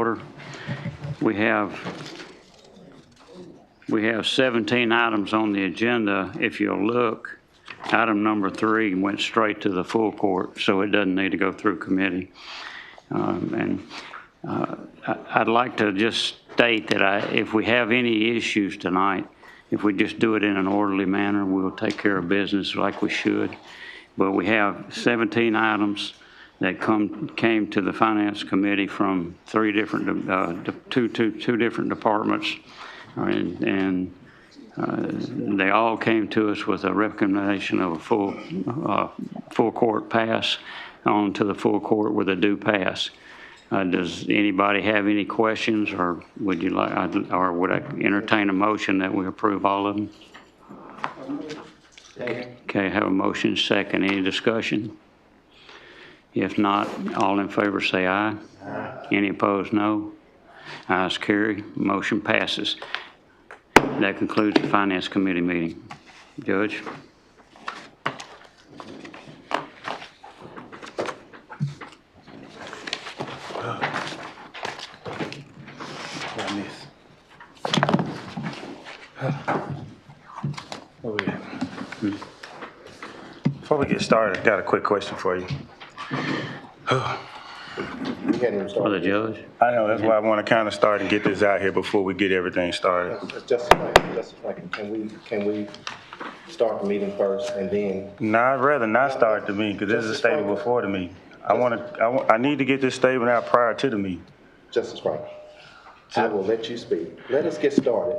order. We have 17 items on the agenda. If you'll look, item number 3 went straight to the full court, so it doesn't need to go through committee. I'd like to just state that if we have any issues tonight, if we just do it in an orderly manner, we'll take care of business like we should. But we have 17 items that came to the Finance Committee from two different departments, and they all came to us with a recommendation of a full court pass on to the full court with a due pass. Does anybody have any questions, or would you like, or would I entertain a motion that we approve all of them? Okay, have a motion second. Any discussion? If not, all in favor say aye. Aye. Any opposed, no. Ayes carry. Motion passes. That concludes the Finance Committee meeting. Judge? Before we get started, I got a quick question for you. For the judge? I know, that's why I want to kind of start and get this out here before we get everything started. Justice Franklin, can we start the meeting first and then? No, I'd rather not start the meeting because this is a statement before the meeting. I need to get this statement out prior to the meeting. Justice Franklin, I will let you speak. Let us get started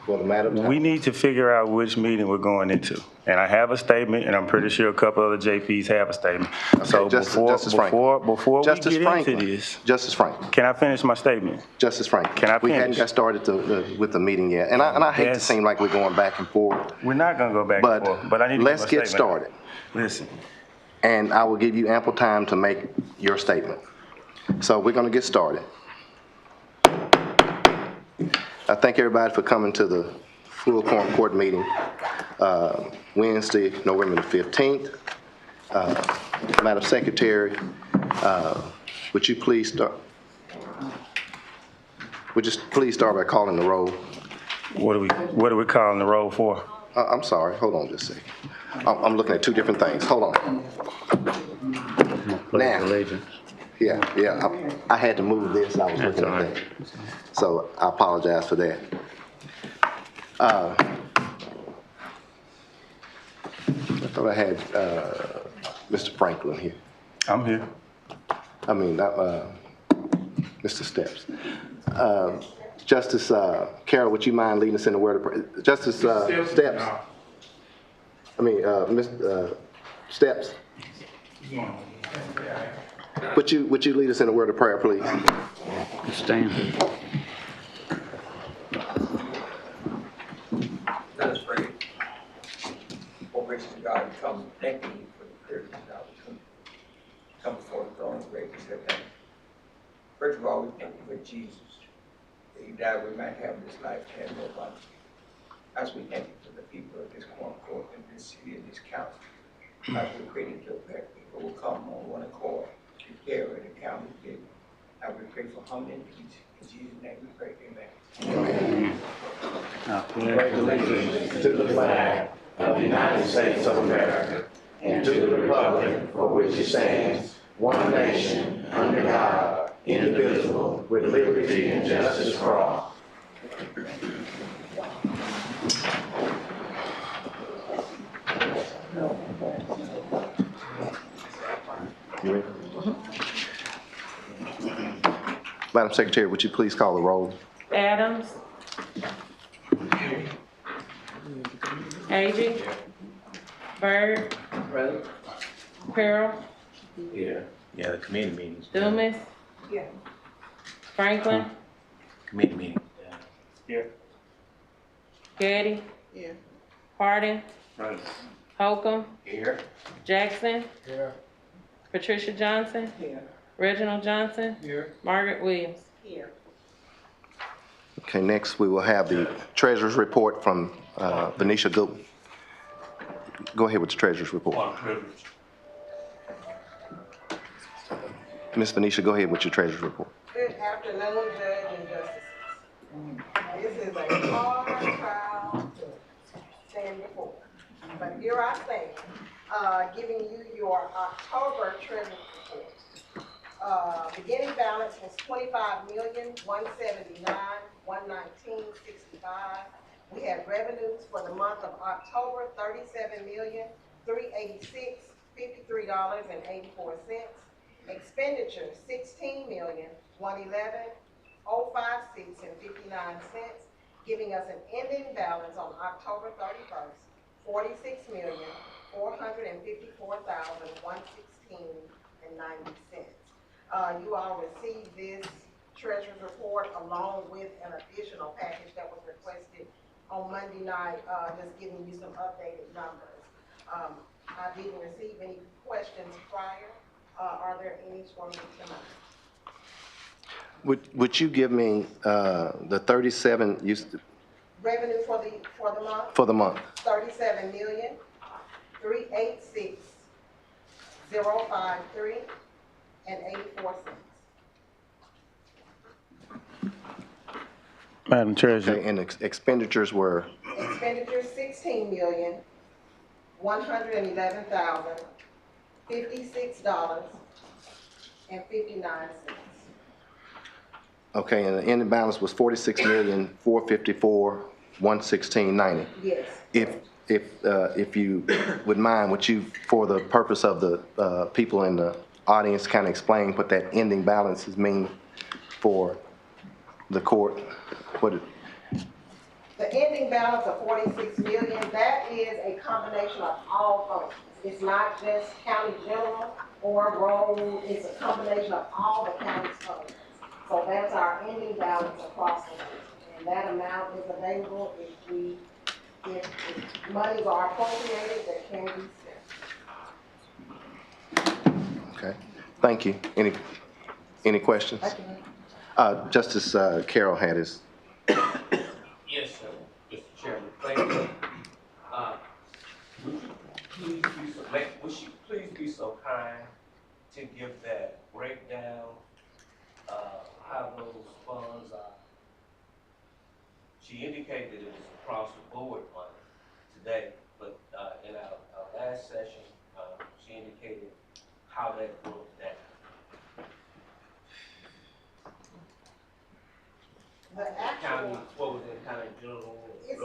for the matter of time. We need to figure out which meeting we're going into. And I have a statement, and I'm pretty sure a couple other JPs have a statement. Okay, so before we get into this, Justice Franklin, can I finish my statement? Justice Franklin, can I finish? We hadn't got started with the meeting yet, and I hate to seem like we're going back and forth. We're not going to go back and forth, but I need to let's get started. Listen. And I will give you ample time to make your statement. So we're going to get started. I thank everybody for coming to the full quorum court meeting Wednesday, November the 15th. Madam Secretary, would you please start? Would you please start by calling the roll? What are we calling the roll for? I'm sorry. Hold on just a second. I'm looking at two different things. Hold on. Now, yeah. I had to move this. I was looking at that. So I apologize for that. I thought I had Mr. Franklin here. I'm here. I mean, Mr. Steps. Justice Carroll, would you mind leading us in the word of prayer? Justice Steps. I mean, Mr. Steps. Would you lead us in a word of prayer, please? Stand. Let us pray. Oh, gracious God, come thank you for the privilege of come before the throne of grace and say thank you. First of all, we thank you for Jesus, that he died we might have this life and have more abundance. As we thank you for the people of this Quorum court and this city and this county, as we pray that your people will come on one accord to carry and account of it. I would pray for harmony and peace. In Jesus' name we pray, amen. I pledge allegiance to the flag of the United States of America and to the republic for which it stands, one nation, under God, indivisible, with liberty and justice for all. You ready? Madam Secretary, would you please call the roll? Adams. Agee. Byrd. Carroll. Yeah, the committee meetings. Dumas. Yeah. Franklin. Committee meeting. Yeah. Getty. Yeah. Harding. Right. Holcomb. Here. Jackson. Here. Patricia Johnson. Here. Reginald Johnson. Here. Margaret Williams. Here. Okay, next we will have the treasurer's report from Venetia Go. Go ahead with the treasurer's report. Ms. Venetia, go ahead with your treasurer's report. Good afternoon, Judge and Justices. This is a hard trial to stand before, but here I stand, giving you your October treasury report. Beginning balance was $25,179,119.65. We had revenues for the month of October, $37,386,53.84. Expenditures, $16,111,056.59, giving us an ending balance on October 31st, $46,454,116.90. You all received this treasurer's report along with an additional package that was requested on Monday night, just giving you some updated numbers. I didn't receive any questions prior. Are there any for me tonight? Would you give me the 37 Revenue for the month? for the month? 37,386,053 and 84 cents. Madam Treasurer. Okay, and expenditures were? Expenditures, $16,111,056.59. Okay, and the ending balance was 46,454,116.90. Yes. If you would mind, would you, for the purpose of the people in the audience, kind of explain what that ending balances mean for the court? The ending balance of 46 million, that is a combination of all functions. It's not just county general or road, it's a combination of all the county's functions. So that's our ending balance across the board. And that amount is available if monies are appropriated that can be spent. Okay, thank you. Any questions? Justice Carroll had his. Yes, sir, Mr. Chairman, thank you. Would you please be so kind to give that breakdown, how those funds are? She indicated it was across the board money today, but in our last session, she indicated how that broke down. The actual, what was it, county general?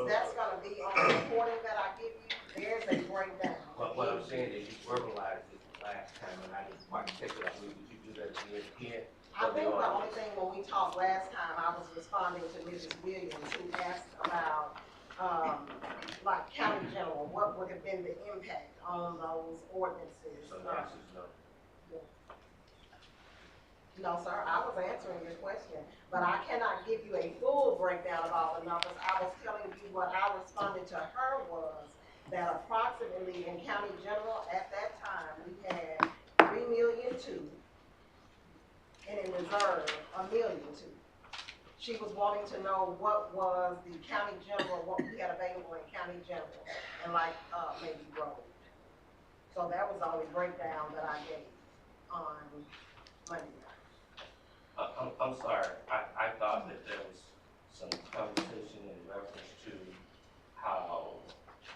that's gonna be on the reporting that I give you, there's a breakdown. What I'm saying is you verbalized it last time and I didn't quite catch it. Would you do that again? I think the only thing when we talked last time, I was responding to Mrs. Williams, who asked about, like county general, what would have been the impact on those ordinances? So the answer is no. No, sir, I was answering your question, but I cannot give you a full breakdown of all the numbers. I was telling you what I responded to her was that approximately in county general at that time, we had 3,200,000 and in reserve, 1,200,000. She was wanting to know what was the county general, what we had available in county general, and like, maybe road. So that was the only breakdown that I gave on Monday night. I'm sorry, I thought that there was some conversation in reference to how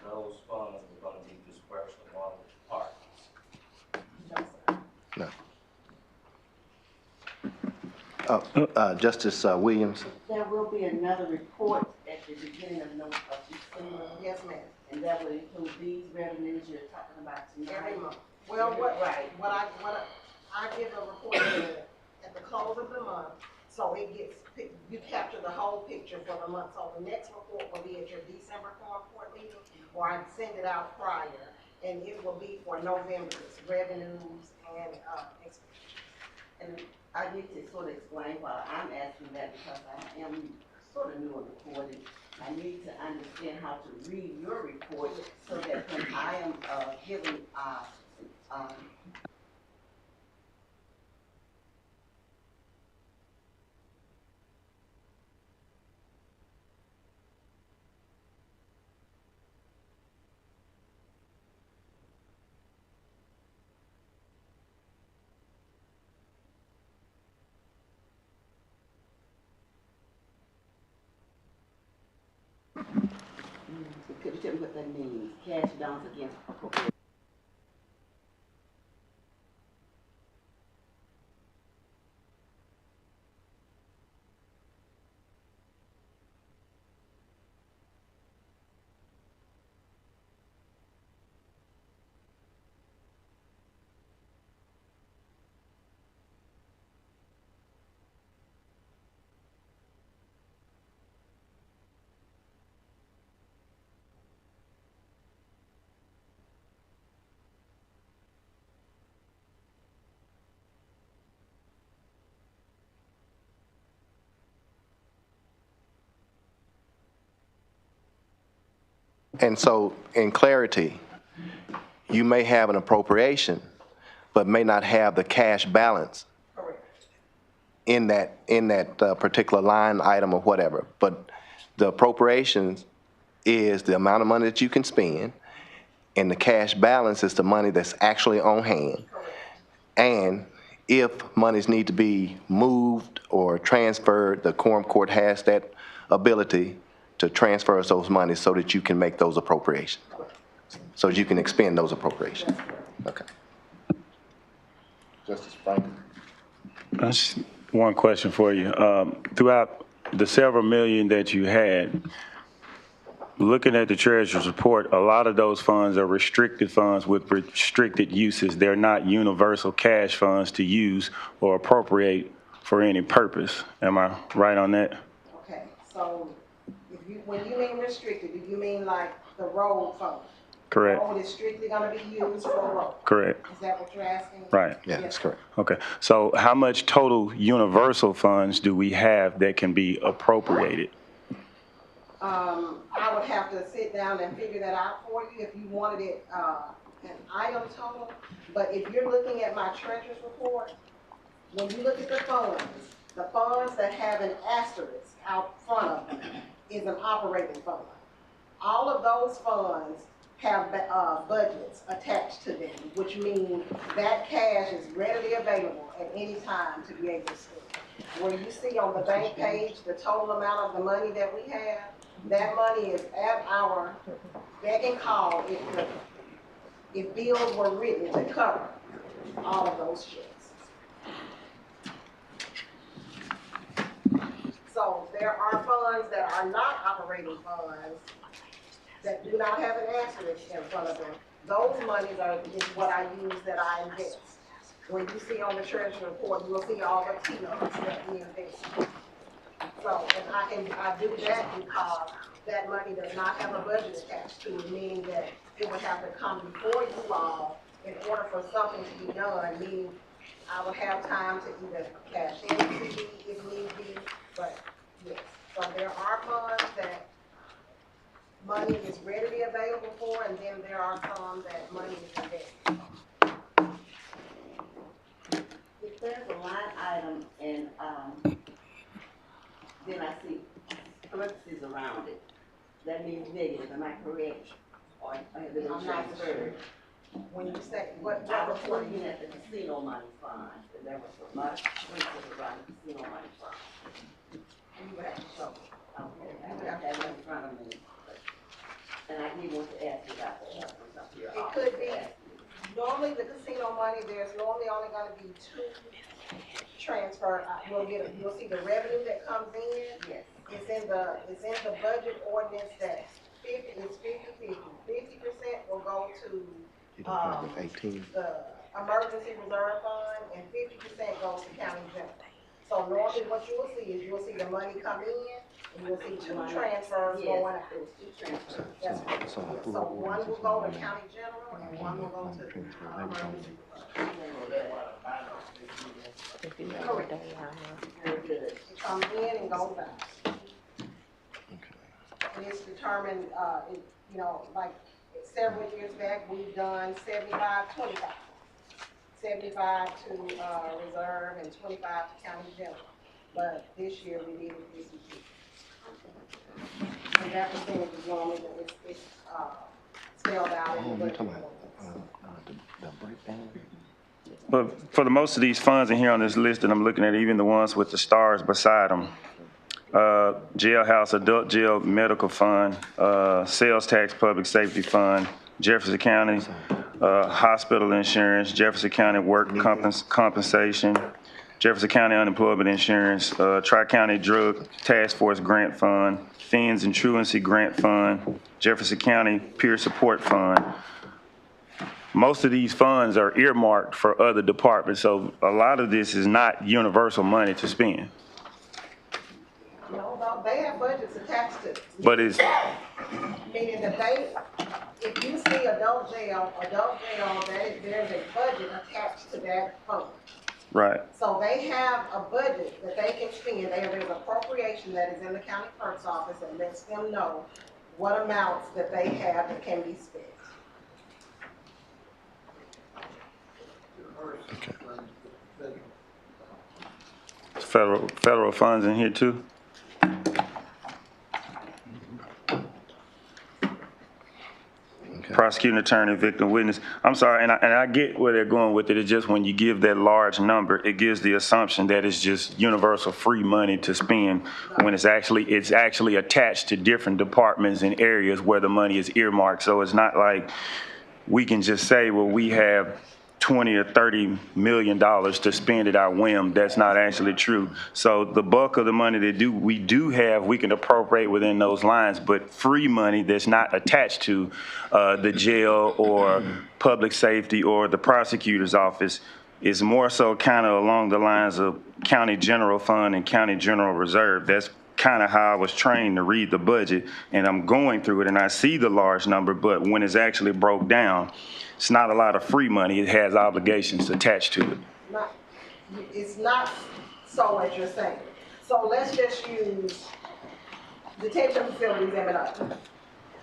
those funds were gonna be dispersed among the departments. No, sir. No. Justice Williams. There will be another report at the beginning of December. Yes, ma'am. And that will include these revenues you're talking about tonight. Every month. Well, what I give a report at the close of the month, so it gets, you capture the whole picture for the month. So the next report will be at your December court meeting, or I send it out prior, and it will be for November's revenues and expenses. And I need to sort of explain why I'm asking that, because I am sort of new on the court. I need to understand how to read your report so that when I am giving could you tell me what that means? Cash balance against appropriation? And so, in clarity, you may have an appropriation, but may not have the cash balance Correct. in that particular line item or whatever. But the appropriations is the amount of money that you can spend, and the cash balance is the money that's actually on hand. Correct. And if monies need to be moved or transferred, the quorum court has that ability to transfer those monies so that you can make those appropriations, so you can expend those appropriations. Okay. Justice Franklin. That's one question for you. Throughout the several million that you had, looking at the treasurer's report, a lot of those funds are restricted funds with restricted uses. They're not universal cash funds to use or appropriate for any purpose. Am I right on that? Okay, so when you mean restricted, do you mean like the road fund? Correct. Road is strictly gonna be used for road? Correct. Is that what you're asking? Right. Yeah, that's correct. Okay. So how much total universal funds do we have that can be appropriated? I would have to sit down and figure that out for you if you wanted it, an item total. But if you're looking at my treasurer's report, when you look at the funds that have an asterisk out front of them is an operating fund. All of those funds have budgets attached to them, which means that cash is readily available at any time to be able to spend. Where you see on the bank page the total amount of the money that we have, that money is at our beck and call if bills were written to cover all of those checks. So there are funds that are not operating funds that do not have an asterisk in front of them. Those monies is what I use that I invest. When you see on the treasury report, you will see all the T's that we invest. So, and I do that because that money does not have a budget attached to it, meaning that it would have to come before you all in order for something to be done, meaning I would have time to either cash in CD if need be, but yes. So there are funds that money is readily available for, and then there are some that money is invested. If there's a line item and, then I see parentheses around it, that means negative, am I correct? Or has it been I'm not transferred? When you say, what I was report? looking at the casino money fund, and there was a lot of parentheses around the casino money fund. You would have to show me. Okay, I have that in front of me. And I did want to ask you about that. It could be, normally the casino money, there's normally only gonna be two transfer. You'll see the revenue that comes in. Yes. It's in the budget ordinance that 50% will go to, the emergency reserve fund, and 50% goes to county general. So normally what you will see is you'll see the money come in, and you'll see two transfers going out. It was two transfers. That's right. So one will go to county general, and one will go to emergency reserve. Correct. Very good. It comes in and goes out. And it's determined, like several years back, we've done 75-25. 75 to reserve and 25 to county general. But this year we did it 50-50. And that percentage is normally, it's spelled out in the budget. The breakdown. But for the most of these funds in here on this list that I'm looking at, even the ones with the stars beside them, jailhouse, adult jail medical fund, sales tax, public safety fund, Jefferson County hospital insurance, Jefferson County work compensation, Jefferson County unemployment insurance, Tri-County Drug Task Force Grant Fund, Fins and Truancy Grant Fund, Jefferson County Peer Support Fund. Most of these funds are earmarked for other departments, so a lot of this is not universal money to spend. No, they have budgets attached to it. But it's, Meaning that if you see adult jail, there's a budget attached to that fund. right. So they have a budget that they can spend. There's an appropriation that is in the county clerk's office that lets them know what amounts that they have that can be spent. Federal funds in here too? Prosecuting attorney, victim witness. I'm sorry, and I get where they're going with it. It's just when you give that large number, it gives the assumption that it's just universal free money to spend when it's actually attached to different departments and areas where the money is earmarked. So it's not like we can just say, well, we have $20 or $30 million to spend at our whim. That's not actually true. So the bulk of the money that we do have, we can appropriate within those lines, but free money that's not attached to the jail or public safety or the prosecutor's office is more so kind of along the lines of county general fund and county general reserve. That's kind of how I was trained to read the budget, and I'm going through it and I see the large number, but when it's actually broke down, it's not a lot of free money. It has obligations attached to it. It's not so as you're saying. So let's just use detention facilities M&O.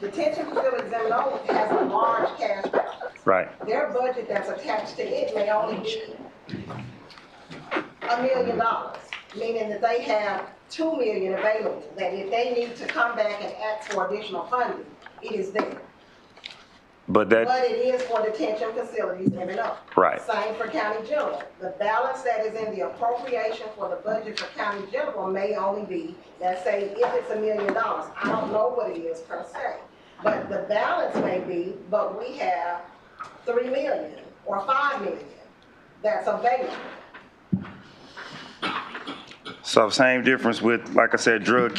Detention facilities M&O has a large cash balance. Right. Their budget that's attached to it may only be $1 million, meaning that they have $2 million available, that if they need to come back and ask for additional funding, it is there. But it is for detention facilities M&O. Right. Same for county general. The balance that is in the appropriation for the budget for county general may only be, let's say, if it's $1 million. I don't know what it is per se, but the balance may be, but we have $3 million or $5 million that's available. So same difference with, like I said, drug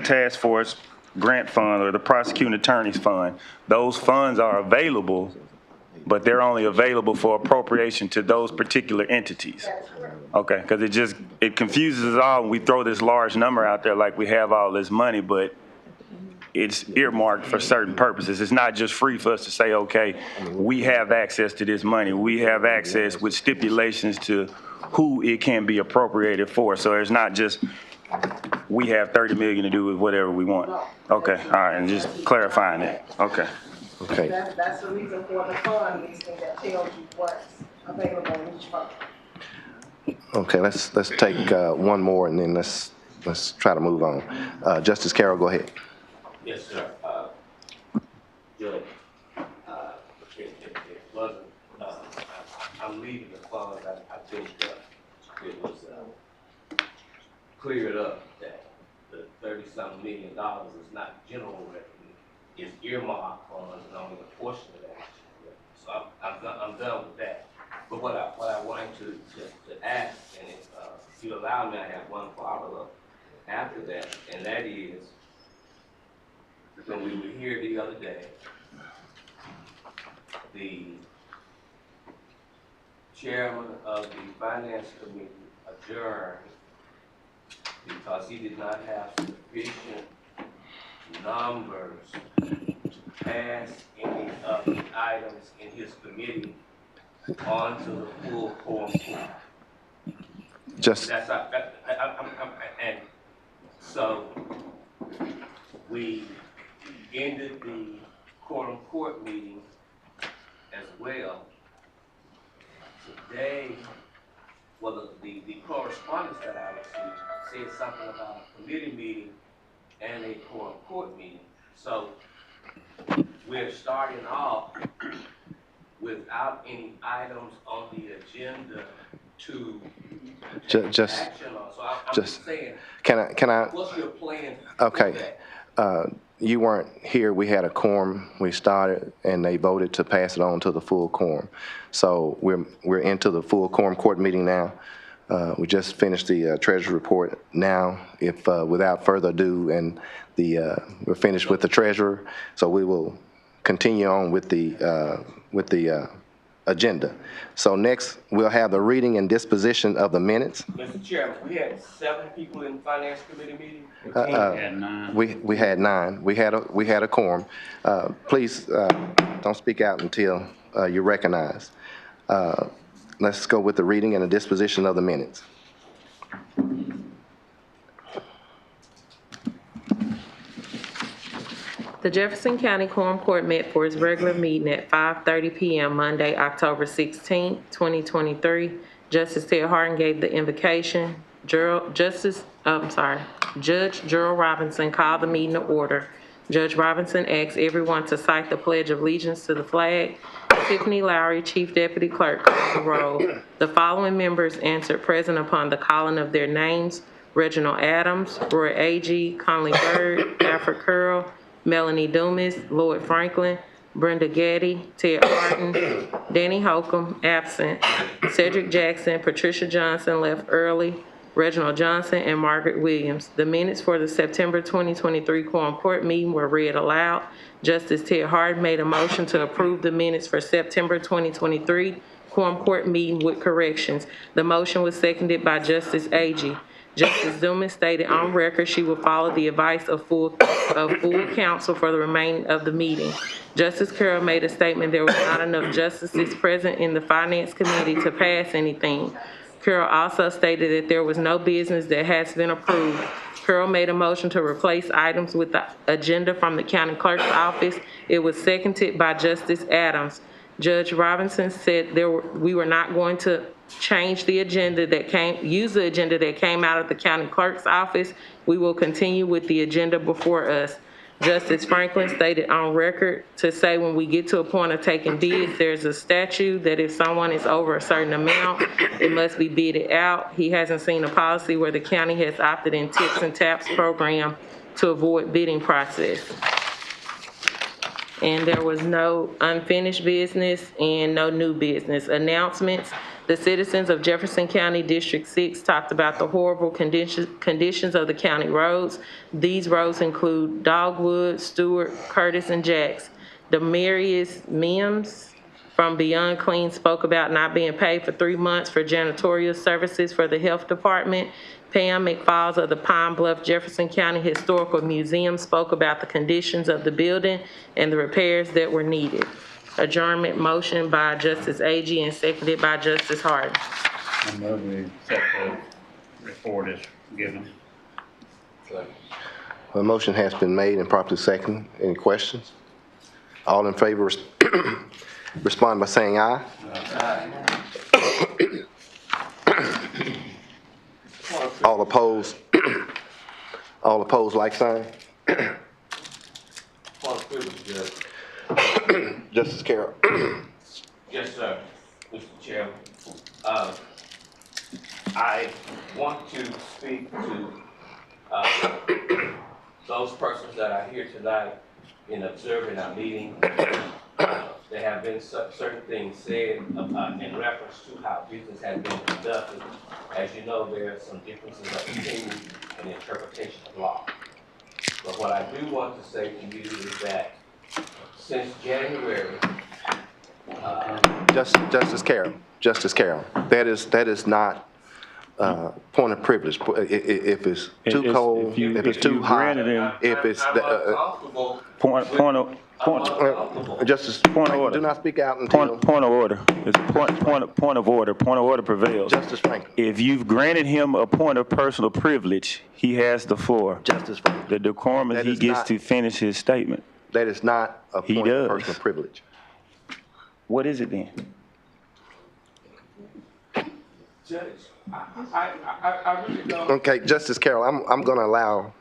task force grant fund or the prosecuting attorney's fund. Those funds are available, but they're only available for appropriation to those particular entities. Okay, because it confuses us all when we throw this large number out there like we have all this money, but it's earmarked for certain purposes. It's not just free for us to say, okay, we have access to this money. We have access with stipulations to who it can be appropriated for. So it's not just we have $30 million to do with whatever we want. Okay, all right, and just clarifying that. Okay. Okay. That's the reason for the fund listing that tells you what's available in each fund. Okay, let's take one more and then let's try to move on. Justice Carroll, go ahead. Yes, sir. Judge, it wasn't, I'm leaving the funds. I think it was cleared up that the $30-something million is not general revenue. It's earmarked funds and only a portion of that. So I'm done with that. But what I wanted to ask, and if you allow me, I have one follow-up after that, and that is, when we were here the other day, the chairman of the finance committee adjourned because he did not have sufficient numbers to pass any of the items in his committee onto the full quorum. And so we ended the quorum court meeting as well. Today, well, the correspondence that I received said something about a committee meeting and a quorum court meeting. So we're starting off without any items on the agenda to Just, action on, so I'm just- just saying, can I, what's your plan? with okay. that? You weren't here, we had a quorum, we started, and they voted to pass it on to the full quorum. So we're into the full quorum court meeting now. We just finished the treasury report now, if, without further ado, and we're finished with the treasurer, so we will continue on with the agenda. So next, we'll have the reading and disposition of the minutes. Mr. Chairman, we had 7 people in the finance committee meeting. Had nine. We had 9. We had a quorum. Please, don't speak out until you're recognized. Let's go with the reading and the disposition of the minutes. The Jefferson County Quorum Court met for its regular meeting at 5:30 p.m. Monday, October 16, 2023. Justice Ted Harden gave the invocation. Judge Gerald Robinson called the meeting to order. Judge Robinson asked everyone to cite the Pledge of Allegiance to the flag. Tiffany Lowry, Chief Deputy Clerk, called the roll. The following members answered present upon the calling of their names: Reginald Adams, Roy Agee, Conley Byrd, Alfred Curl, Melanie Dumas, Lloyd Franklin, Brenda Gaddy, Ted Harden, Danny Holcomb, absent. Cedric Jackson, Patricia Johnson left early, Reginald Johnson, and Margaret Williams. The minutes for the September 2023 Quorum Court meeting were read aloud. Justice Ted Harden made a motion to approve the minutes for September 2023 Quorum Court meeting with corrections. The motion was seconded by Justice Agee. Justice Dumas stated on record she will follow the advice of full counsel for the remainder of the meeting. Justice Carroll made a statement there was not enough justices present in the Finance Committee to pass anything. Carroll also stated that there was no business that has been approved. Carroll made a motion to replace items with the agenda from the county clerk's office. It was seconded by Justice Adams. Judge Robinson said we were not going to change the agenda use the agenda that came out of the county clerk's office. We will continue with the agenda before us. Justice Franklin stated on record to say when we get to a point of taking bids, there's a statute that if someone is over a certain amount, it must be bidded out. He hasn't seen a policy where the county has opted in tips and taps program to avoid bidding process. And there was no unfinished business and no new business. Announcements. The citizens of Jefferson County District 6 talked about the horrible conditions of the county roads. These roads include Dogwood, Stewart, Curtis, and Jacks. Demarius Mims from Beyond Clean spoke about not being paid for 3 months for janitorial services for the health department. Pam McFalls of the Pine Bluff Jefferson County Historical Museum spoke about the conditions of the building and the repairs that were needed. Adjournment motion by Justice Agee and seconded by Justice Harden. I move we accept the report as given. A motion has been made and properly seconded. Any questions? All in favor, respond by saying aye. All opposed? All opposed, like sign? Justice Carroll. Yes, sir, Mr. Chairman. I want to speak to those persons that are here tonight in observing our meeting. There have been certain things said in reference to how business has been conducted. As you know, there are some differences of opinion and interpretation of law. But what I do want to say to you is that since January, Justice Carroll, that is not point of privilege. If it's too cold, if it's too hot, if it's Justice, Point of order. do not speak out until Point of order. It's a point of order. Point of order prevails. Justice Franklin. If you've granted him a point of personal privilege, he has the floor. Justice Franklin. The decorum is That he is gets not- to finish his statement. That is not a He point of does. personal privilege. What is it then? Judge, I really don't. Okay, Justice Carroll, I'm going to allow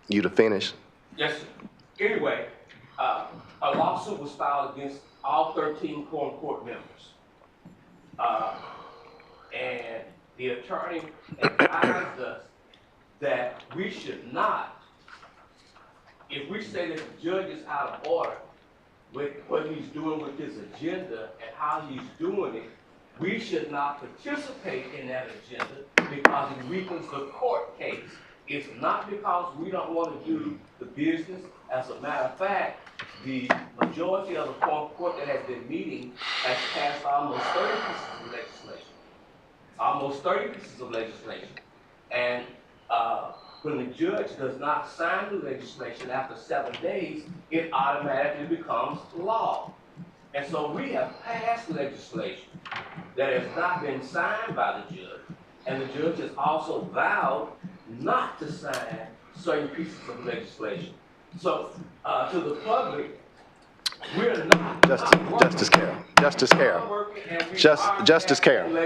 you to finish. Yes, sir. Anyway, a lawsuit was filed against all 13 Quorum Court members. And the attorney advised us that we should not, if we say that the judge is out of order with what he's doing with his agenda and how he's doing it, we should not participate in that agenda because it weakens the court case. It's not because we don't want to do the business. As a matter of fact, the majority of the Quorum Court that has been meeting has passed almost 30 pieces of legislation. Almost 30 pieces of legislation. And when the judge does not sign the legislation after 7 days, it automatically becomes law. And so we have passed legislation that has not been signed by the judge. And the judge has also vowed not to sign certain pieces of legislation. So to the public, we're not. Justice Carroll. Justice Carroll. Justice Carroll.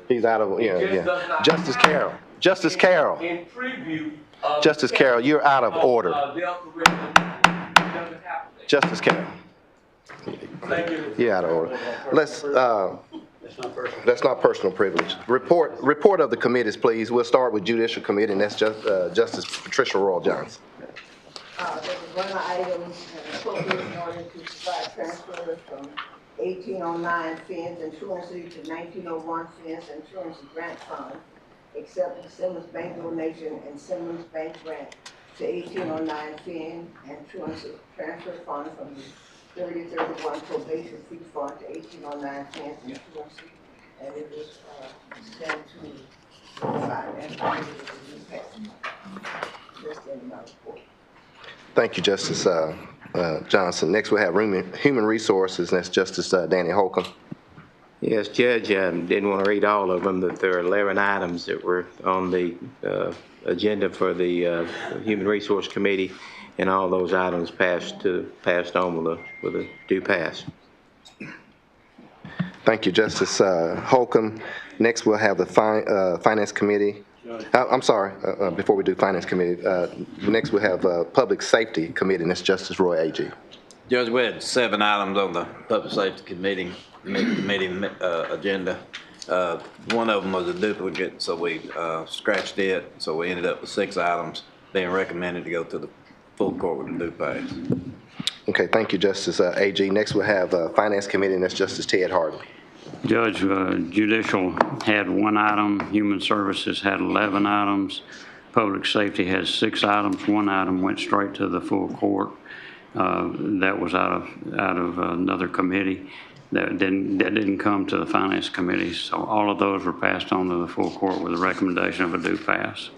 He's out of, yeah. Justice Carroll. Justice Carroll. In preview of Justice Carroll, you're out of order. Justice Carroll. You're out of order. That's not personal privilege. Report of the committees, please. We'll start with Judicial Committee, and that's Justice Patricia Royal Johnson. There was one item, appropriation order to provide transfers from 1809 funds and truancy to 1901 funds and truancy grant fund, except the Simmons Bank donation and Simmons Bank grant to 1809 fund and truancy transfer fund from the 3031 probation free fund to 1809 funds and truancy, and it was sent to finance. Just in my report. Thank you, Justice Johnson. Next, we'll have Human Resources, and that's Justice Danny Holcomb. Yes, Judge, I didn't want to read all of them, but there are 11 items that were on the agenda for the Human Resource Committee, and all those items passed on with a due pass. Thank you, Justice Holcomb. Next, we'll have the Finance Committee. I'm sorry, before we do Finance Committee, next we'll have Public Safety Committee, and that's Justice Roy Agee. Judge, we had 7 items on the Public Safety Committee agenda. One of them was a duplicate, so we scratched it, so we ended up with 6 items being recommended to go to the full court with a due pass. Okay, thank you, Justice Agee. Next we'll have Finance Committee, and that's Justice Ted Harden. Judge, Judicial had 1 item, Human Services had 11 items, Public Safety has 6 items, 1 item went straight to the full court. That was out of another committee that didn't come to the Finance Committee. So all of those were passed on to the full court with a recommendation of a due pass.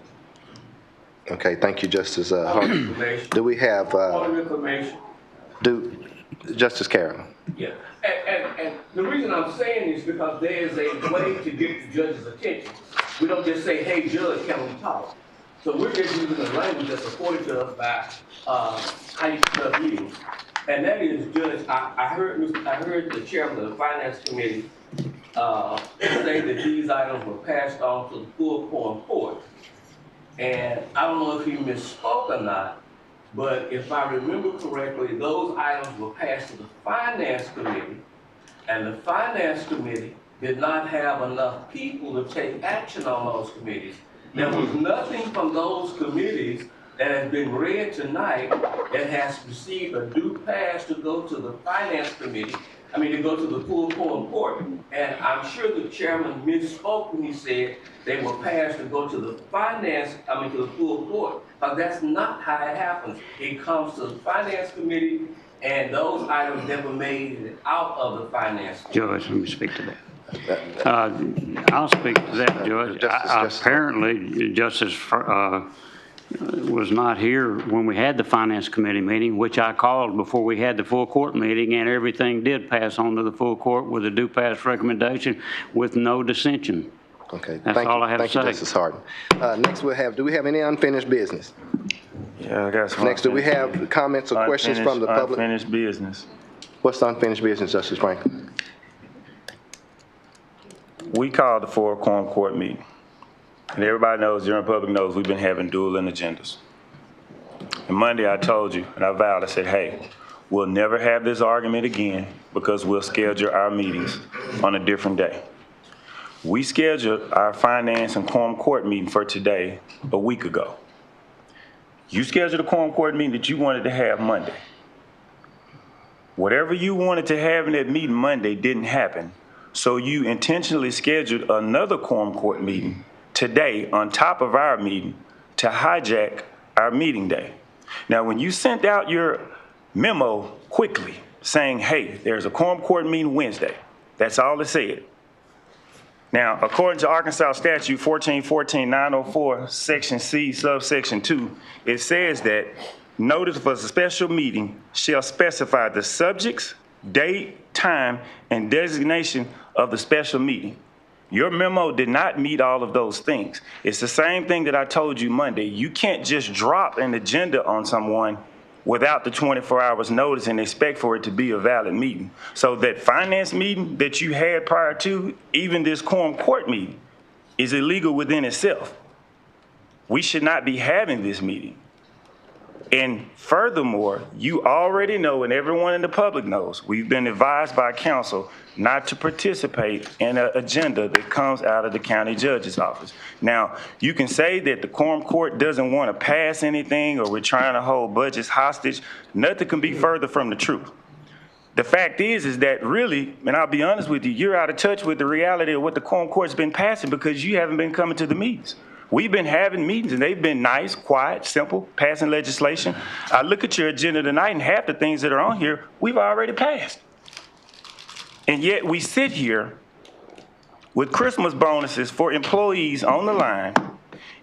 Okay, thank you, Justice Harden. Do we have Justice Carroll? Yeah, and the reason I'm saying this because there is a way to get the judge's attention. We don't just say, hey, judge, can we talk? So we're just using the language that's afforded to us by how you conduct meetings. And that is, Judge, I heard the chairman of the Finance Committee say that these items were passed on to the full Quorum Court. And I don't know if he misspoke or not, but if I remember correctly, those items were passed to the Finance Committee, and the Finance Committee did not have enough people to take action on those committees. There was nothing from those committees that has been read tonight that has received a due pass to go to the Finance Committee, to go to the full Quorum Court. And I'm sure the chairman misspoke when he said they were passed to go to the to the full court, but that's not how it happens. It comes to the Finance Committee, and those items never made it out of the Finance Committee. Judge, let me speak to that. I'll speak to that, Judge. Apparently, Justice was not here when we had the Finance Committee meeting, which I called before we had the full court meeting, and everything did pass on to the full court with a due pass recommendation with no dissension. Okay, that's all I have to say. Thank you, Justice Harden. Next do we have any unfinished business? Yeah, I got some. Next, do we have comments or questions from the public? Unfinished business. What's the unfinished business, Justice Franklin? We called the full Quorum Court meeting. And everybody knows, the general public knows, we've been having dueling agendas. And Monday I told you, and I vowed, I said, hey, we'll never have this argument again because we'll schedule our meetings on a different day. We scheduled our finance and quorum court meeting for today a week ago. You scheduled a quorum court meeting that you wanted to have Monday. Whatever you wanted to have in that meeting Monday didn't happen. So you intentionally scheduled another quorum court meeting today on top of our meeting to hijack our meeting day. Now, when you sent out your memo quickly saying, hey, there's a quorum court meeting Wednesday, that's all it said. Now, according to Arkansas statute 1414-904, section C, subsection 2, it says that notice of a special meeting shall specify the subjects, date, time, and designation of the special meeting. Your memo did not meet all of those things. It's the same thing that I told you Monday. You can't just drop an agenda on someone without the 24 hours notice and expect for it to be a valid meeting. So that finance meeting that you had prior to, even this quorum court meeting, is illegal within itself. We should not be having this meeting. And furthermore, you already know, and everyone in the public knows, we've been advised by counsel not to participate in an agenda that comes out of the county judge's office. Now, you can say that the quorum court doesn't want to pass anything or we're trying to hold budgets hostage. Nothing can be further from the truth. The fact is that really, and I'll be honest with you, you're out of touch with the reality of what the quorum court's been passing because you haven't been coming to the meetings. We've been having meetings, and they've been nice, quiet, simple, passing legislation. I look at your agenda tonight, and half the things that are on here, we've already passed. And yet we sit here with Christmas bonuses for employees on the line,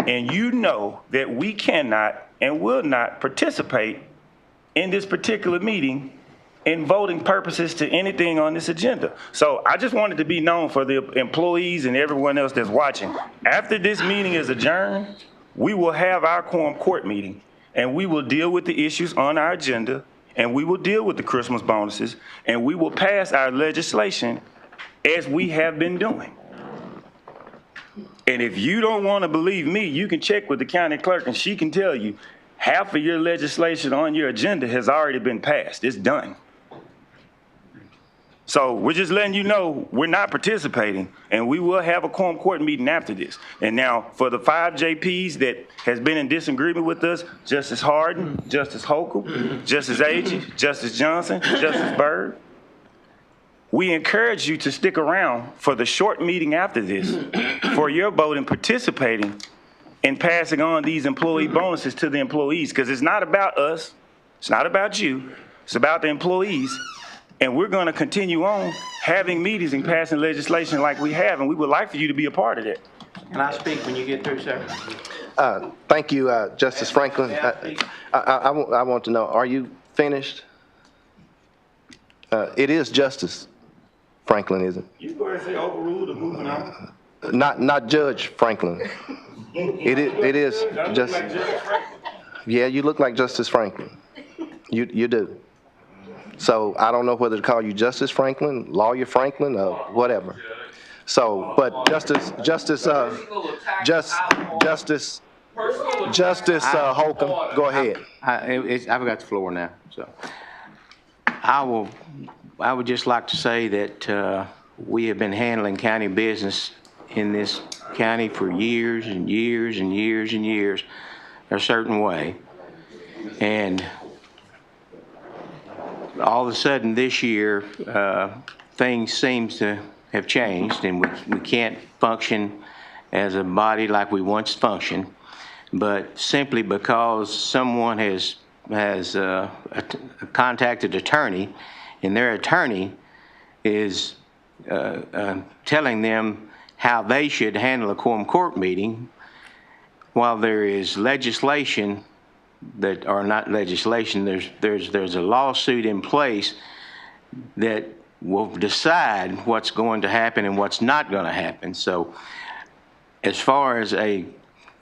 and you know that we cannot and will not participate in this particular meeting in voting purposes to anything on this agenda. So I just wanted to be known for the employees and everyone else that's watching. After this meeting is adjourned, we will have our quorum court meeting and we will deal with the issues on our agenda and we will deal with the Christmas bonuses and we will pass our legislation as we have been doing. And if you don't want to believe me, you can check with the county clerk and she can tell you half of your legislation on your agenda has already been passed. It's done. So we're just letting you know we're not participating, and we will have a quorum court meeting after this. And now, for the 5 JPs that has been in disagreement with us, Justice Harden, Justice Holcomb, Justice Agee, Justice Johnson, Justice Byrd, we encourage you to stick around for the short meeting after this for your vote in participating in passing on these employee bonuses to the employees, because it's not about us, it's not about you, it's about the employees. And we're going to continue on having meetings and passing legislation like we have, and we would like for you to be a part of that. Can I speak when you get through, sir? Thank you, Justice Franklin. I want to know, are you finished? It is Justice Franklin, isn't it? You go ahead and say overruled or moving on. Not Judge Franklin. It is just. Yeah, you look like Justice Franklin. You do. So I don't know whether to call you Justice Franklin, Lawyer Franklin, or whatever. So, but Justice Holcomb, go ahead. I've got the floor now. So I would just like to say that we have been handling county business in this county for years and years and years and years a certain way. And all of a sudden this year, things seem to have changed and we can't function as a body like we once functioned, but simply because someone has contacted attorney and their attorney is telling them how they should handle a quorum court meeting while there is legislation that are not legislation, there's a lawsuit in place that will decide what's going to happen and what's not going to happen. So as far as a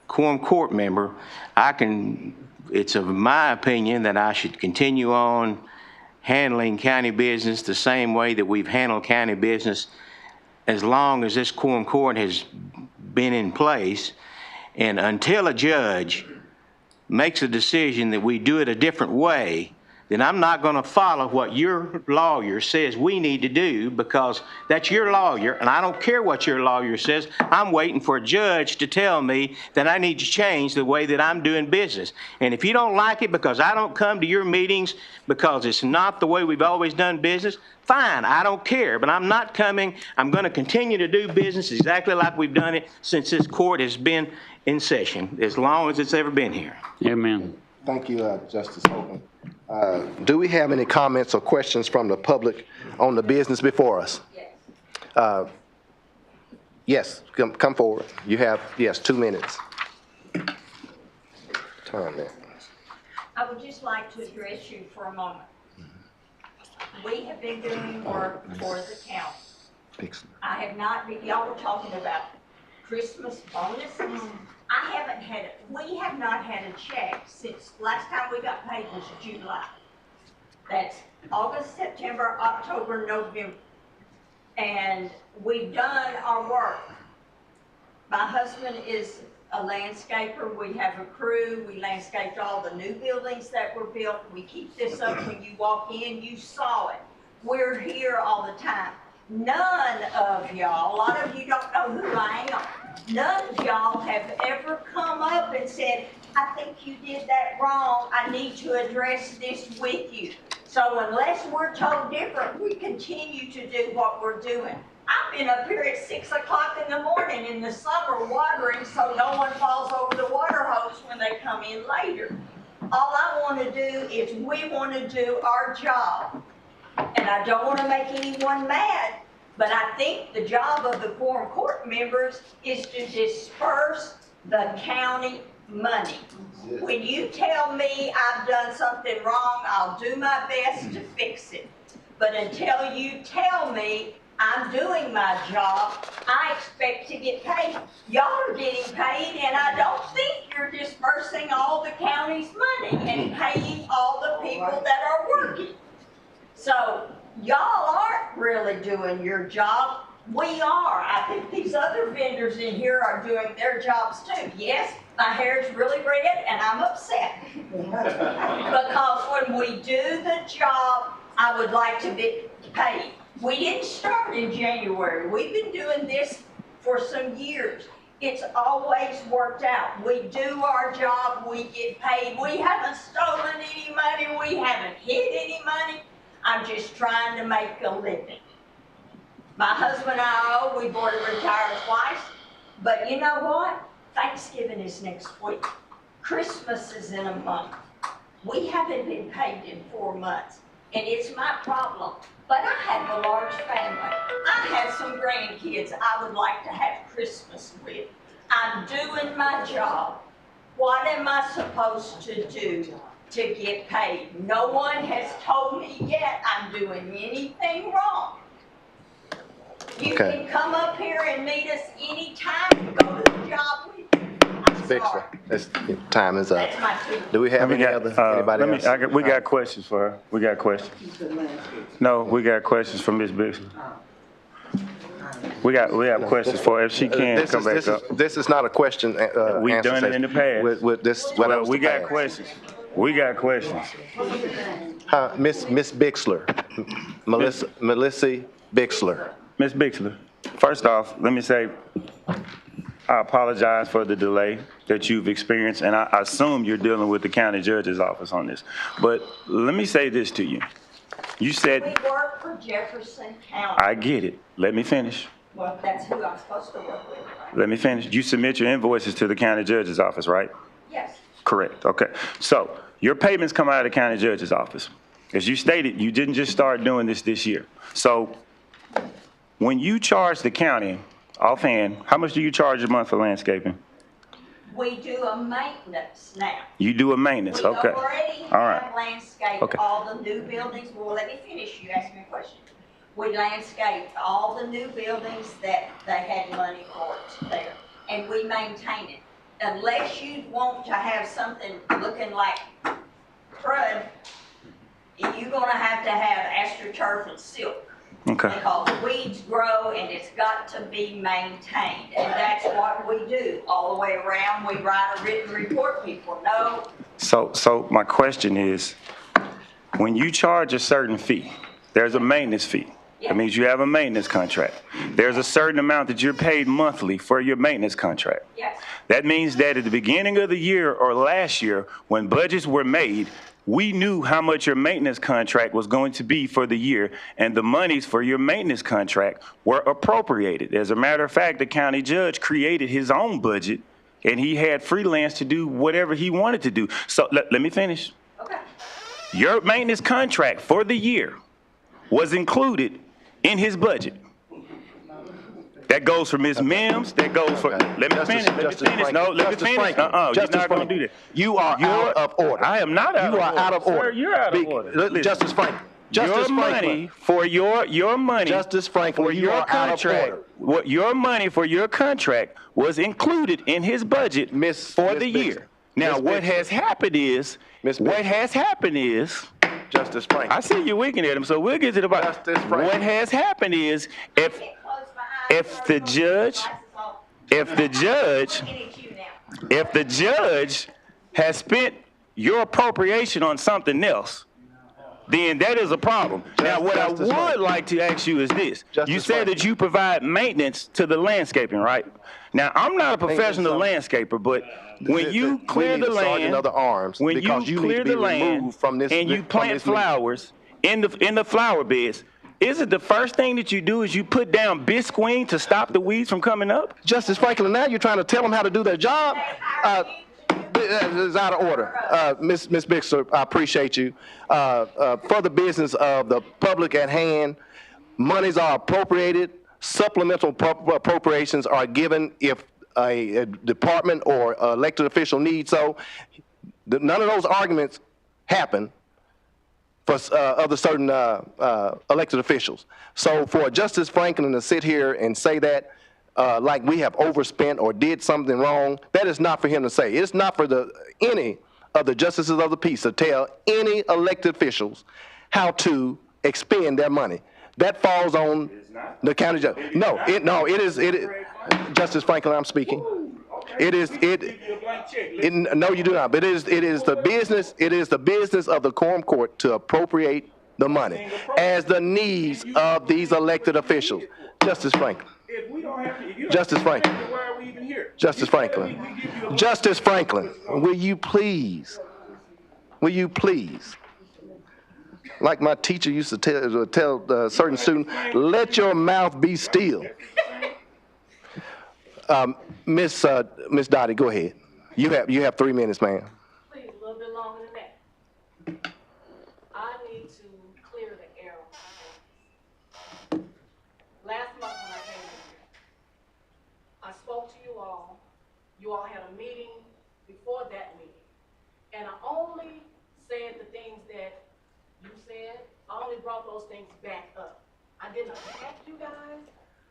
quorum court member, it's of my opinion that I should continue on handling county business the same way that we've handled county business as long as this quorum court has been in place, and until a judge makes a decision that we do it a different way, then I'm not going to follow what your lawyer says we need to do, because that's your lawyer, and I don't care what your lawyer says. I'm waiting for a judge to tell me that I need to change the way that I'm doing business. And if you don't like it because I don't come to your meetings because it's not the way we've always done business, fine, I don't care, but I'm not coming. I'm going to continue to do business exactly like we've done it since this court has been in session, as long as it's ever been here. Amen. Thank you, Justice Holcomb. Do we have any comments or questions from the public on the business before us? Yes, come forward. You have, yes, 2 minutes. Time there. I would just like to address you for a moment. We have been doing work for the county. I have not been, y'all were talking about Christmas bonuses. I haven't had it. We have not had a check since last time we got paid was July. That's August, September, October, November. And we've done our work. My husband is a landscaper. We have a crew. We landscaped all the new buildings that were built. We keep this up. When you walk in, you saw it. We're here all the time. None of y'all, a lot of you don't know who I am. None of y'all have ever come up and said, I think you did that wrong. I need to address this with you. So unless we're told different, we continue to do what we're doing. I've been up here at 6 o'clock in the morning in the summer watering so no one falls over the water hose when they come in later. All I want to do is we want to do our job. And I don't want to make anyone mad, but I think the job of the Quorum Court members is to disperse the county money. When you tell me I've done something wrong, I'll do my best to fix it. But until you tell me I'm doing my job, I expect to get paid. Y'all are getting paid, and I don't think you're dispersing all the county's money and paying all the people that are working. So y'all aren't really doing your job. We are. I think these other vendors in here are doing their jobs too. Yes, my hair's really red and I'm upset. Because when we do the job, I would like to be paid. We didn't start in January. We've been doing this for some years. It's always worked out. We do our job, we get paid. We haven't stolen any money, we haven't hid any money. I'm just trying to make a living. My husband and I, we board and retire twice, but you know what? Thanksgiving is next week. Christmas is in a month. We haven't been paid in 4 months, and it's my problem. But I have a large family. I have some grandkids I would like to have Christmas with. I'm doing my job. What am I supposed to do to get paid? No one has told me yet I'm doing anything wrong. You can come up here and meet us anytime and go to the job with me. I'm sorry. Time is up. That's my two. Do we have anybody else? We got questions for her. We got questions. No, we got questions from Ms. Bixler. We have questions for her. If she can come back up. This is not a question. We've done it in the past. With this, Well, we got questions. We got questions. Miss Bixler, Melissa Bixler. Ms. Bixler, first off, let me say, I apologize for the delay that you've experienced, and I assume you're dealing with the county judge's office on this. But let me say this to you. You said... We work for Jefferson County. I get it. Let me finish. Well, that's who I'm supposed to work with, right? Let me finish. You submit your invoices to the county judge's office, right? Yes. Correct. Okay. So your payments come out of the county judge's office. As you stated, you didn't just start doing this year. So when you charge the county offhand, how much do you charge a month for landscaping? We do a maintenance now. You do a maintenance, okay. We already All right. have landscaped Okay. all the new buildings. Well, let me finish. You asked me a question. We landscaped all the new buildings that they had money for there, and we maintain it. Unless you want to have something looking like crud, you're gonna have to have astroturf and silk. Okay. Because weeds grow and it's got to be maintained, and that's what we do all the way around. We write a written report, people know. So my question is, when you charge a certain fee, there's a maintenance fee. That means you have a maintenance contract. There's a certain amount that you're paid monthly for your maintenance contract. Yes. That means that at the beginning of the year or last year, when budgets were made, we knew how much your maintenance contract was going to be for the year, and the monies for your maintenance contract were appropriated. As a matter of fact, the county judge created his own budget, and he had freelance to do whatever he wanted to do. So let me finish. Okay. Your maintenance contract for the year was included in his budget. That goes for Ms. Mims, that goes for, let me finish. No, let me finish. You're not gonna do that. You are out of order. I am not out of order. You are out of order. Sir, you're out of order. Listen, Justice Franklin. Justice your money for your money. Justice Franklin, for you your are out of contract. order. What your money for your contract was included in his budget for the year. Now, what has happened is, Justice Franklin. I see you winking at him, so we'll get to the bottom. Justice Franklin. What has happened is, if the judge has spent your appropriation on something else, then that is a problem. Now, what I would like to ask you is this. You said that you provide maintenance to the landscaping, right? Now, I'm not a professional landscaper, but when you clear the land, when you clear the land and you plant flowers in the flower beds, is it the first thing that you do is you put down bisqueen to stop the weeds from coming up? Justice Franklin, now you're trying to tell them how to do their job? It's out of order. Ms. Bixler, I appreciate you. For the business of the public at hand, monies are appropriated. Supplemental appropriations are given if a department or elected official needs so. None of those arguments happen for other certain elected officials. So for Justice Franklin to sit here and say that like we have overspent or did something wrong, that is not for him to say. It's not for any of the justices of the peace to tell any elected officials how to expend their money. That falls on the county judge. No, it is, Justice Franklin, I'm speaking. No, you do not. But it is the business of the Quorum Court to appropriate the money as the needs of these elected officials. Justice Franklin. Justice Franklin. Justice Franklin. Justice Franklin, will you please, like my teacher used to tell a certain student, let your mouth be still. Miss Dottie, go ahead. You have 3 minutes, ma'am. Please, a little bit longer than that. I need to clear the air. Last month when I came in here, I spoke to you all. You all had a meeting before that meeting. And I only said the things that you said. I only brought those things back up. I didn't attack you guys.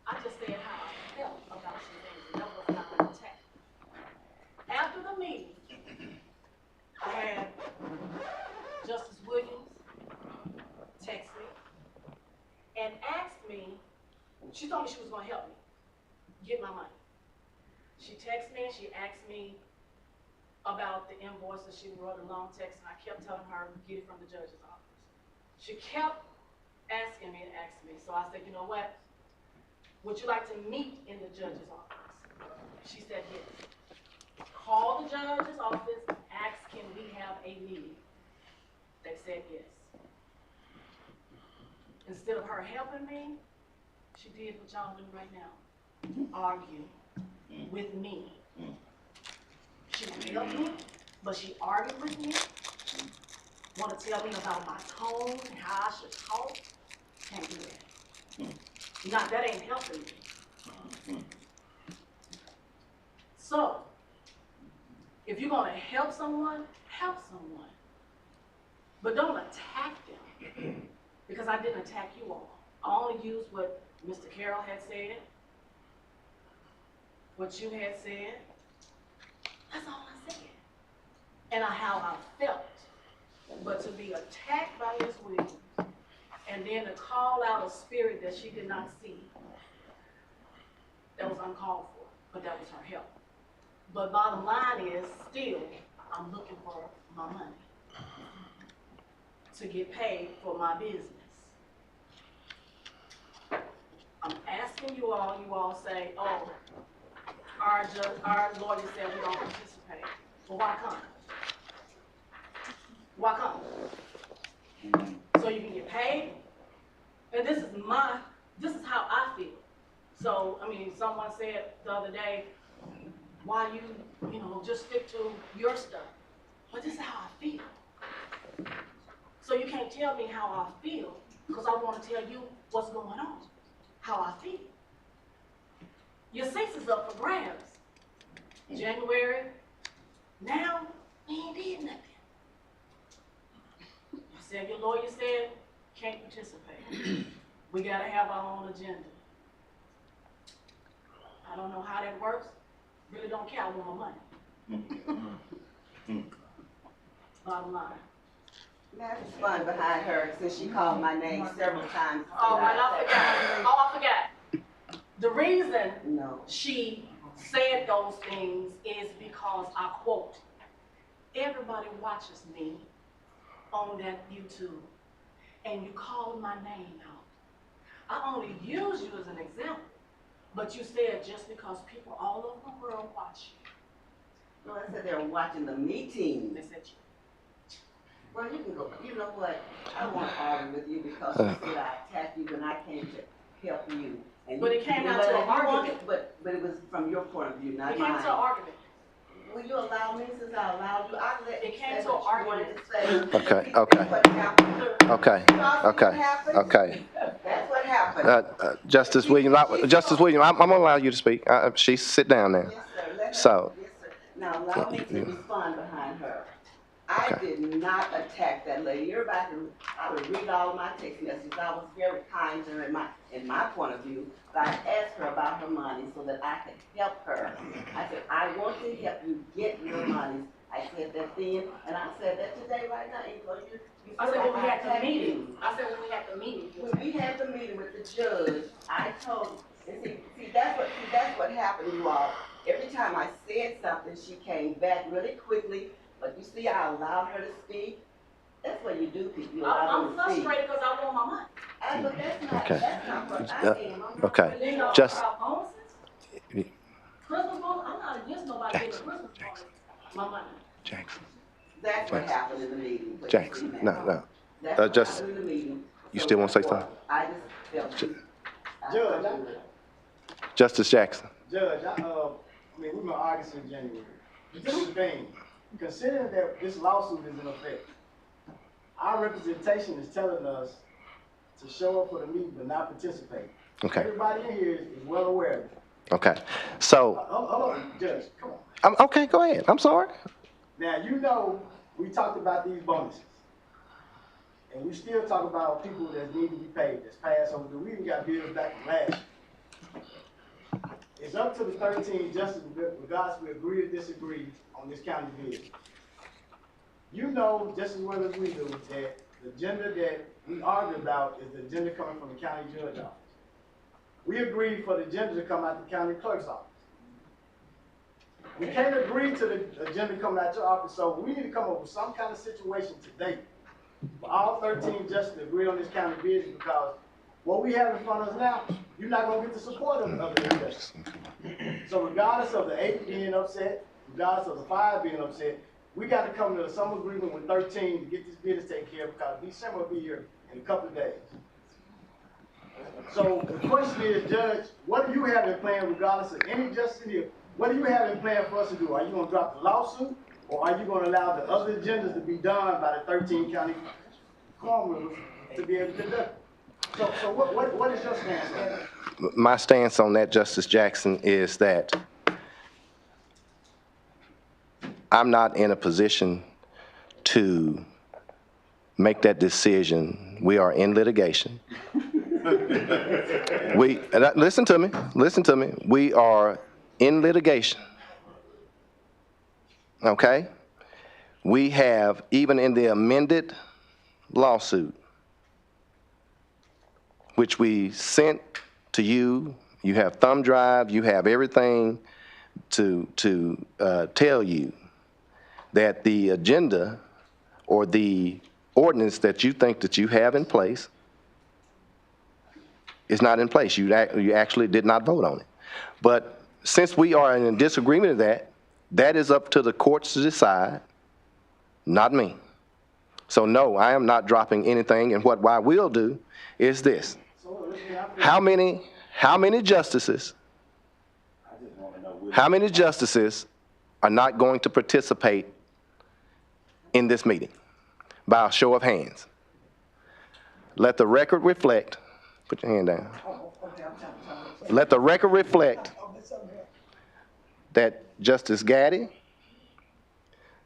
I just said how I felt about some things. And that was not an attack. After the meeting, I had Justice Williams text me and asked me, she told me she was going to help me get my money. She texted me and she asked me about the invoices. She wrote a long text and I kept telling her, get it from the judge's office. She kept asking me and asking me. So I said, you know what? Would you like to meet in the judge's office? She said yes. Call the judge's office, ask, can we have a meeting? They said yes. Instead of her helping me, she did what y'all do right now. Argue with me. She won't help me, but she argued with me. Want to tell me about my tone and how I should talk? Can't do that. Not, that ain't helping me. So, if you're gonna help someone. But don't attack them, because I didn't attack you all. I only used what Mr. Carroll had said, what you had said. That's all I said. And how I felt. But to be attacked by Ms. Williams, and then to call out a spirit that she did not see, that was uncalled for, but that was her help. But bottom line is, still, I'm looking for my money. to get paid for my business. I'm asking you all say, oh, our lawyer said we don't participate. Well, why come? Why come? So you can get paid? And this is how I feel. So, I mean, someone said the other day, why you just stick to your stuff. But this is how I feel. So you can't tell me how I feel, because I want to tell you what's going on, how I feel. Your seats is up for grabs. January, now, we ain't did nothing. You said, your lawyer said, can't participate. We gotta have our own agenda. I don't know how that works. Really don't care, I want my money. Bottom line. May I respond behind her since she called my name several times? Oh, and I forgot. The reason No. she said those things is because I quote, everybody watches me on that YouTube, and you called my name out. I only use you as an example, but you said just because people all over the world watch you. No, I said they were watching the meeting. They said you. Well, you can go. You know what? I don't want to argue with you because you said I attacked you when I came to help you. And But it came down to an argument. But it was from your point of view, not It mine. came to an argument. Will you allow me, since I allowed you? I let It came say to an what you wanted argument. to say. Okay, What happened. Okay, You all see what okay, happened? okay. That's what happened. Justice Williams, I'm gonna allow you to speak. Sit down now. Yes, sir. Let her, So, yes, sir. Now allow me to respond behind her. I did not attack that lady. Everybody I would read all of my text messages. I was very kind to her in my point of view, but I asked her about her money so that I could help her. I said, I want to help you get your money. I said that then, and I said that today right now. I said when we had the meeting. When we had the meeting with the judge, I told, and see that's what happened, you all. Every time I said something, she came back really quickly. But you see, I allowed her to speak. That's what you do, people. You allow I'm them to speak. frustrated because I want my money. But that's not what I am. I'm not okay. And then Just, about bonuses? Christmas bonus? I'm not against nobody getting a Christmas bonus. My money. Jackson. That's what happened in the meeting. Jackson, no. That's what Just, happened in the meeting. you still want to say something? I just felt Judge, Justice Jackson. Judge, we've been arguing since January. This is the thing. Considering that this lawsuit is in effect, our representation is telling us to show up for the meeting but not participate. Okay. Everybody in here is well aware of it. Okay. So, Hold on, Judge, come on. okay, go ahead. I'm sorry. Now, you know, we talked about these bonuses. And we still talk about people that need to be paid, that's passed over. We even got bills back from last year. It's up to the 13 justices, regardless we agree or disagree on this county bill. You know just as well as we do that the agenda that we argue about is the agenda coming from the county judge office. We agreed for the agenda to come out the county clerk's office. We can't agree to the agenda coming out your office, so we need to come up with some kind of situation today for all 13 justices to agree on this county business, because what we have in front of us now, you're not going to get the support of the justice. So regardless of the 8 being upset, regardless of the 5 being upset, we got to come to some agreement with 13 to get this business taken care of, because December will be here in a couple of days. So the question is, Judge, what do you have in plan, regardless of any justice here? What do you have in plan for us to do? Are you going to drop the lawsuit, or are you going to allow the other agendas to be done by the 13 county quorum members to be able to do that? So what is your stance? My stance on that, Justice Jackson, is that I'm not in a position to make that decision. We are in litigation. Listen to me. We are in litigation. Okay? We have, even in the amended lawsuit, which we sent to you, you have thumb drive, you have everything to tell you that the agenda or the ordinance that you think that you have in place is not in place. You actually did not vote on it. But since we are in disagreement of that, that is up to the courts to decide, not me. So no, I am not dropping anything, and what I will do is this. How many justices are not going to participate in this meeting? By a show of hands. Let the record reflect, put your hand down. Let the record reflect that Justice Gaddy,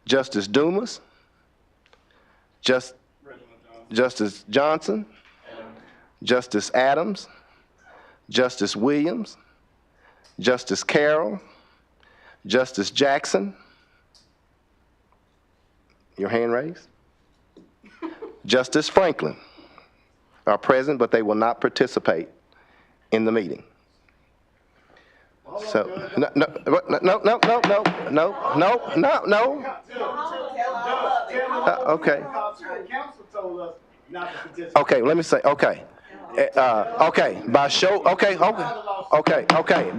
Justice Dumas, Justice Johnson, Justice Adams, Justice Williams, Justice Carroll, Justice Jackson, your hand raised, Justice Franklin are present, but they will not participate in the meeting. So, no. Okay. Okay, let me say, okay. Okay, by show, okay.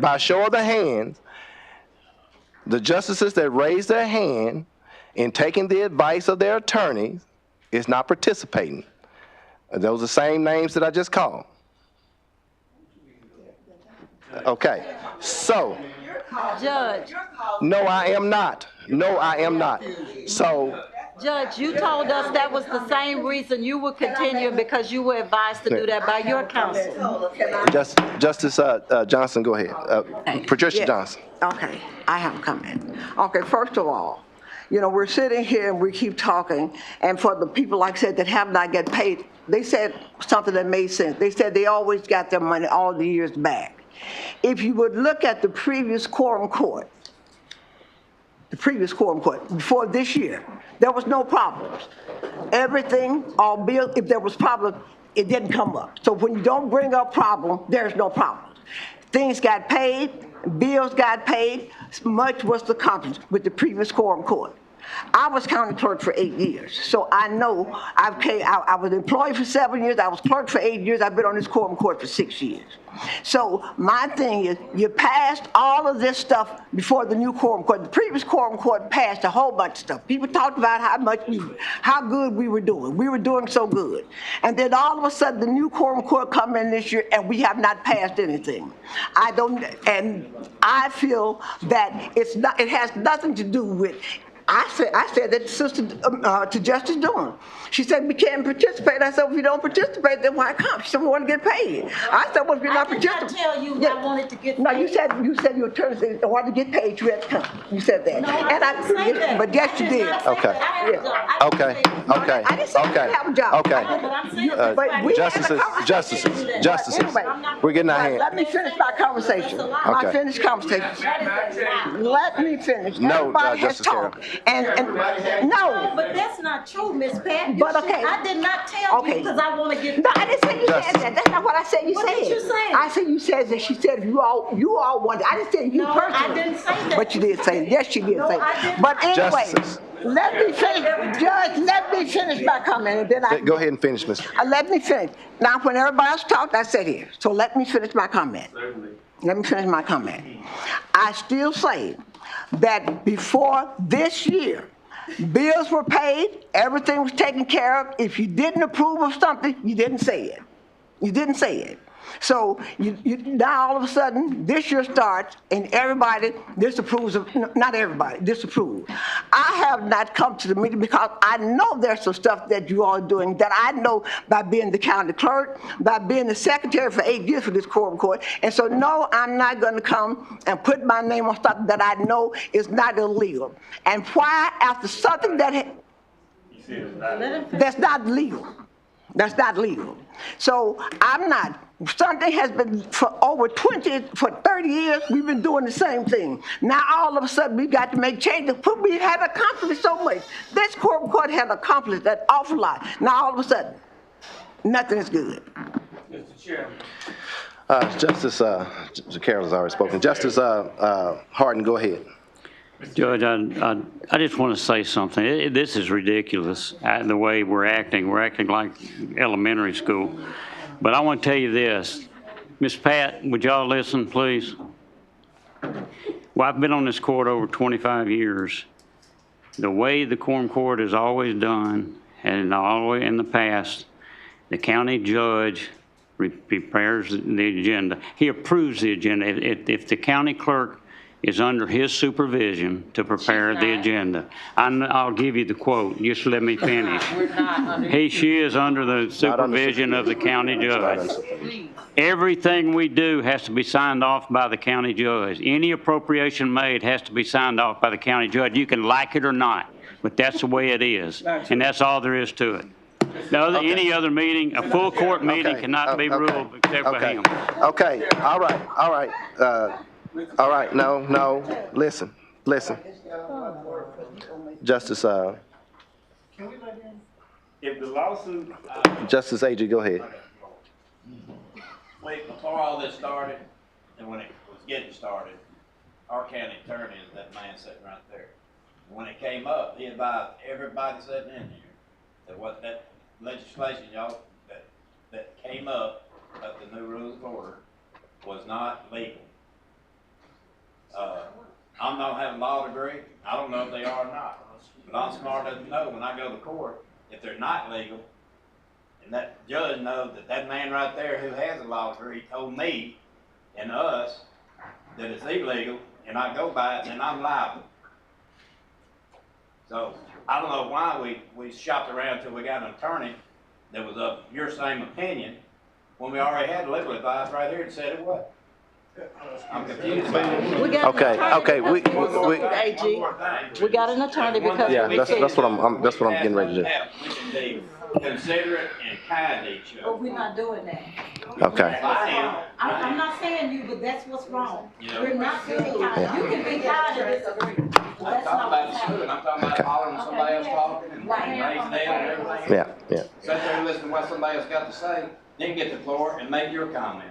By show of the hands, the justices that raise their hand in taking the advice of their attorneys is not participating. Those are the same names that I just called. Okay, so. Judge. No, I am not. No, I am not. So. Judge, you told us that was the same reason you would continue because you were advised to do that by your counsel. Justice Johnson, go ahead. Patricia Johnson. Okay, I have a comment. Okay, first of all, you know, we're sitting here and we keep talking, and for the people, like I said, that have not get paid, they said something that made sense. They said they always got their money all the years back. If you would look at the previous quorum court, before this year, there was no problems. Everything, all bills, if there was problems, it didn't come up. So when you don't bring up problem, there's no problem. Things got paid, bills got paid, much was accomplished with the previous quorum court. I was county clerk for 8 years, so I know I was employed for 7 years, I was clerk for 8 years, I've been on this quorum court for 6 years. So my thing is, you passed all of this stuff before the new quorum court. The previous quorum court passed a whole bunch of stuff. People talked about how good we were doing. We were doing so good. And then all of a sudden, the new quorum court come in this year, and we have not passed anything. I feel that it has nothing to do with. I said that to Justice Dorn. She said, we can't participate. I said, if you don't participate, then why come? She said, we want to get paid. I said, well, if you're not participating. I did not tell you I wanted to get paid. No, you said your attorney said, I wanted to get paid, you had to come. You said that. No, I didn't say that. But yes, you did. Okay. I didn't say you didn't have a job. Okay. Justices. Anyway, We're getting our hand. Let me finish my conversation. My finished conversation. Let me finish. No, Everybody has Justice Carroll. talked. And no. But that's not true, Miss Pat. But okay. I did not tell you because I want to get paid. No, I didn't say you said that. That's not what I said you said. What did you say? I said you said that she said you all wanted. I didn't say you personally. I didn't say that. But you did say it. Yes, you did say I it. didn't. But anyway, Justices. let me finish. Judge, let me finish my comment. And then Go ahead and finish, Ms. Let me finish. Now, when everybody else talked, I said here. So let me finish my comment. Certainly. Let me finish my comment. I still say that before this year, bills were paid, everything was taken care of. If you didn't approve of something, you didn't say it. You didn't say it. So now all of a sudden, this year starts and everybody disapproves of, not everybody, disapproves. I have not come to the meeting because I know there's some stuff that you all are doing that I know by being the county clerk, by being the secretary for 8 years for this quorum court. And so no, I'm not going to come and put my name on something that I know is not illegal. And why after something that's not legal. That's not legal. So I'm not. Something has been for 30 years, we've been doing the same thing. Now all of a sudden we got to make changes. We had accomplished so much. This quorum court had accomplished that awful lot. Now all of a sudden, nothing is good. Mr. Chairman. Justice Carroll has already spoken. Justice Harden, go ahead. Judge, I just want to say something. This is ridiculous, the way we're acting. We're acting like elementary school. But I want to tell you this. Miss Pat, would y'all listen, please? Well, I've been on this court over 25 years. The way the Quorum Court has always done, and always in the past, the county judge prepares the agenda. He approves the agenda. If the county clerk is under his supervision to prepare the agenda. I'll give you the quote. Just let me finish. She is under the supervision of the county judge. Everything we do has to be signed off by the county judge. Any appropriation made has to be signed off by the county judge. You can like it or not, but that's the way it is. And that's all there is to it. Any other meeting, a full court meeting cannot be ruled except for him. Okay, all right, no, listen. Justice, If the lawsuit, Justice Agee, go ahead. Wait, before all this started, and when it was getting started, our county attorney is that man sitting right there. When it came up, he advised everybody sitting in here that what that legislation, y'all, that came up of the new rules of order was not legal. I don't have a law degree. I don't know if they are or not. But I'm smart enough to know when I go to court, if they're not legal, and that judge knows that that man right there who has a law degree told me and us that it's illegal, and I go by it, then I'm liable. So I don't know why we shopped around until we got an attorney that was of your same opinion when we already had legal advice right here and said it was. I'm confused about it. Okay, We got an attorney because. Yeah, that's what I'm getting ready to do. We should be considerate and kind to each But other. we're not doing that. Okay. I'm not saying you, but that's what's wrong. Yeah. We're not being kind. Yeah. You can be kind and disagree. But I'm that's talking not about what's the school, happening. I'm talking about following somebody else talking and raising them and everything. Yeah. Sit there and listen to what somebody else got to say, then get the floor and make your comment.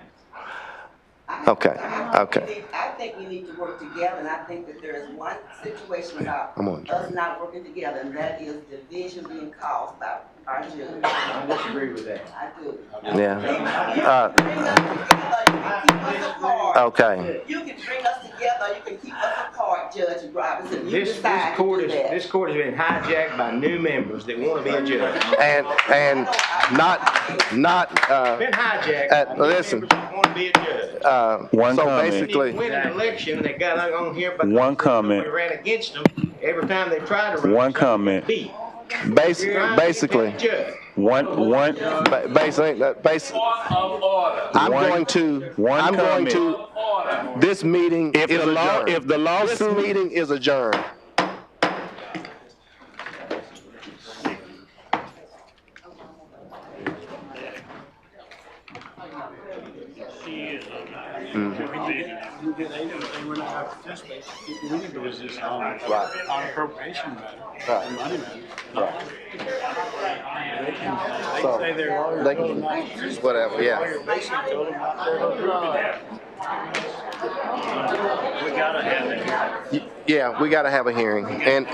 Okay. I think we need to work together, and I think that there is one situation about us not working together, and that is division being caused by our judge. I disagree with that. I do. Yeah. Okay. You can bring us together, you can keep us apart, Judge Robinson. You This decide court to do that. has been hijacked by new members that want to be a judge. And not Been hijacked by listen. new members that want to be a judge. One So comment. basically, Win an election, they got on here, but One comment. we ran against them every time they tried to run. One comment. Beat. basically, Judge. I'm going to, this meeting is adjourned. If the lawsuit, This meeting is adjourned. They were not participating. We need to resist on appropriation matter, money matter. So, They say they're they can, whatever, yeah. basically told them not to approve it. We gotta have it. Yeah, we gotta have a hearing. And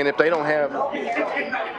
if they don't have